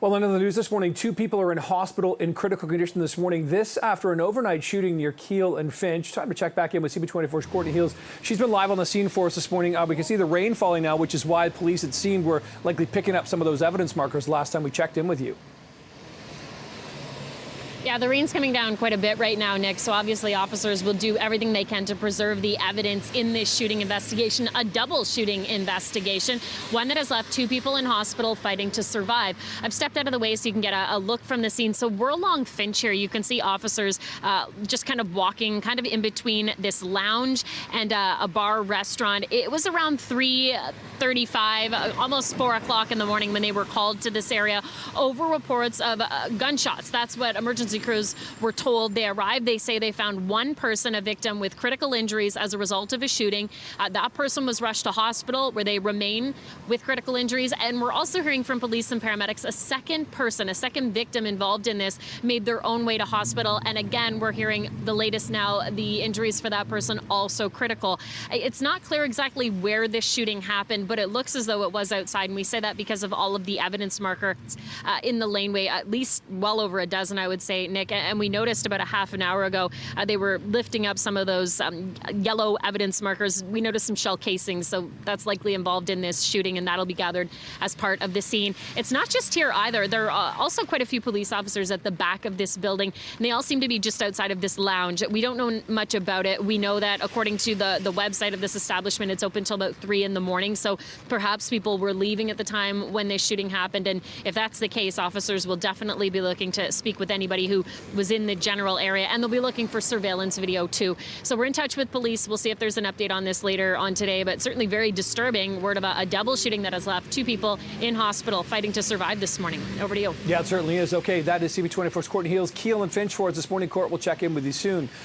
Well, in the news this morning, 2 people are in hospital in critical condition this morning. This after an overnight shooting near Keele and Finch. Time to check back in with CB24's Courtney Heels. She's been live on the scene for us this morning. We can see the rain falling now, which is why police, it seemed, were likely picking up some of those evidence markers last time we checked in with you. Yeah, the rain's coming down quite a bit right now, Nick, so obviously officers will do everything they can to preserve the evidence in this shooting investigation, a double shooting investigation, one that has left 2 people in hospital fighting to survive. I've stepped out of the way so you can get a look from the scene. So we're along Finch here. You can see officers just kind of walking kind of in between this lounge and a bar restaurant. It was around 3:35, almost 4 o'clock in the morning when they were called to this area over reports of gunshots. That's what emergency crews were told. They arrived. They say they found one person, a victim with critical injuries as a result of a shooting. That person was rushed to hospital where they remain with critical injuries. And we're also hearing from police and paramedics a second person, a second victim involved in this, made their own way to hospital. And again, we're hearing the latest now, the injuries for that person also critical. It's not clear exactly where this shooting happened, but it looks as though it was outside. And we say that because of all of the evidence markers in the laneway, at least well over a dozen, I would say, Nick. And we noticed about a half an hour ago, they were lifting up some of those yellow evidence markers. We noticed some shell casings, so that's likely involved in this shooting, and that'll be gathered as part of the scene. It's not just here either. There are also quite a few police officers at the back of this building, and they all seem to be just outside of this lounge. We don't know much about it. We know that according to the website of this establishment, it's open till about 3 in the morning, so perhaps people were leaving at the time when this shooting happened, and if that's the case, officers will definitely be looking to speak with anybody who was in the general area, and they'll be looking for surveillance video too. So we're in touch with police. We'll see if there's an update on this later on today, but certainly very disturbing word about a double shooting that has left 2 people in hospital fighting to survive this morning. Over to you. Yeah, it certainly is. Okay, that is CB24's Courtney Heels. Keele and Finch for us this morning. Court, we'll check in with you soon.